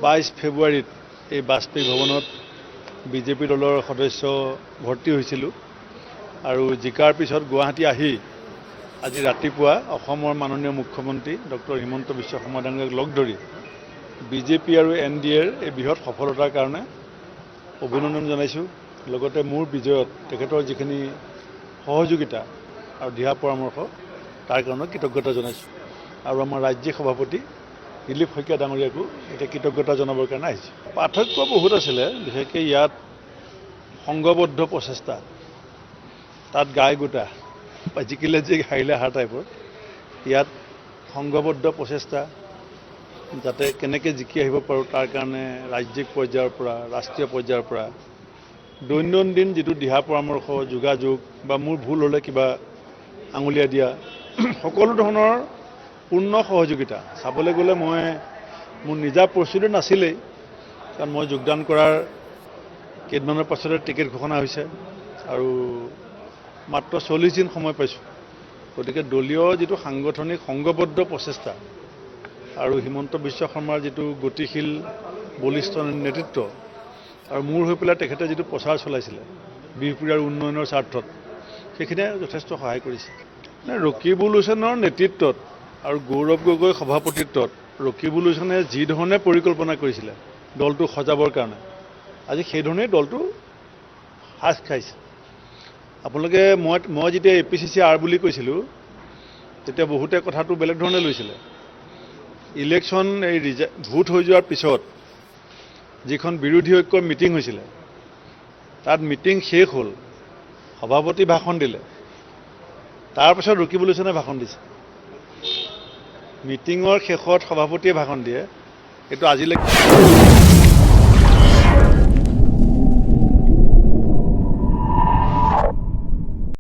22 ফেব্ৰুৱাৰীত এই বাজপেয়ী ভৱনত বিজেপি দলৰ সদস্য ভৰ্তি হৈছিলোঁ আৰু জিকাৰ পিছত গুৱাহাটী আহি আজি ৰাতিপুৱা অসমৰ মাননীয় মুখ্যমন্ত্ৰী ডক্টৰ হিমন্ত বিশ্ব শৰ্মা ডাঙৰীয়াক লগ ধৰি বিজেপি আৰু NDAৰ এই বৃহৎ সফলতাৰ কাৰণে অভিনন্দন জনাইছোঁ। লগতে মোৰ বিজয়ত তেখেতৰ যিখিনি সহযোগিতা আৰু দিহা পৰামৰ্শ তাৰ কাৰণে কৃতজ্ঞতা জনাইছোঁ আৰু আমাৰ ৰাজ্যিক সভাপতি দিলীপ শইকীয়া ডাঙৰীয়াকো এতিয়া কৃতজ্ঞতা জনাবৰ কাৰণে আহিছোঁ। পাৰ্থক্য বহুত আছিলে, বিশেষকৈ ইয়াত সংঘবদ্ধ প্ৰচেষ্টা, তাত গাই গোটা বা জিকিলে যি হাৰিলে হাৰ টাইপৰ, ইয়াত সংঘবদ্ধ প্ৰচেষ্টা যাতে কেনেকৈ জিকি আহিব পাৰোঁ তাৰ কাৰণে ৰাজ্যিক পৰ্যায়ৰ পৰা ৰাষ্ট্ৰীয় পৰ্যায়ৰ পৰা দৈনন্দিন যিটো দিহা পৰামৰ্শ যোগাযোগ বা মোৰ ভুল হ'লে কিবা আঙুলিয়াই দিয়া সকলো ধৰণৰ পূৰ্ণ সহযোগিতা। চাবলৈ গ'লে মই মোৰ নিজা প্ৰস্তুতি নাছিলেই, কাৰণ মই যোগদান কৰাৰ কেইদিনমানৰ পাছতে টিকেট ঘোষণা হৈছে আৰু মাত্ৰ 40 দিন সময় পাইছোঁ। গতিকে দলীয় যিটো সাংগঠনিক সংঘবদ্ধ প্ৰচেষ্টা আৰু হিমন্ত বিশ্ব শৰ্মাৰ যিটো গতিশীল বলিষ্ঠ নেতৃত্ব আৰু মূৰ হৈ পেলাই তেখেতে যিটো প্ৰচাৰ চলাইছিলে বিহপুৰীয়াৰ উন্নয়নৰ স্বাৰ্থত, সেইখিনিয়ে যথেষ্ট সহায় কৰিছে। ৰকিবুল হুছেইনৰ নেতৃত্বত আৰু গৌৰৱ গগৈৰ সভাপতিত্বত ৰকিবুল হুছেইনে যি ধৰণে পৰিকল্পনা কৰিছিলে দলটো সজাবৰ কাৰণে, আজি সেইধৰণেই দলটো সাজ খাইছে। আপোনালোকে মই যেতিয়া APCCR বুলি কৈছিলোঁ তেতিয়া বহুতে কথাটো বেলেগ ধৰণে লৈছিলে। ইলেকশ্যন এই ভোট হৈ যোৱাৰ পিছত যিখন বিৰোধী ঐক্যৰ মিটিং হৈছিলে, তাত মিটিং শেষ হ'ল, সভাপতি ভাষণ দিলে, তাৰপিছত ৰকিবুল হুছেইনে ভাষণ দিছে। মিটিঙৰ শেষত সভাপতিয়ে ভাষণ দিয়ে, এইটো আজিলৈকে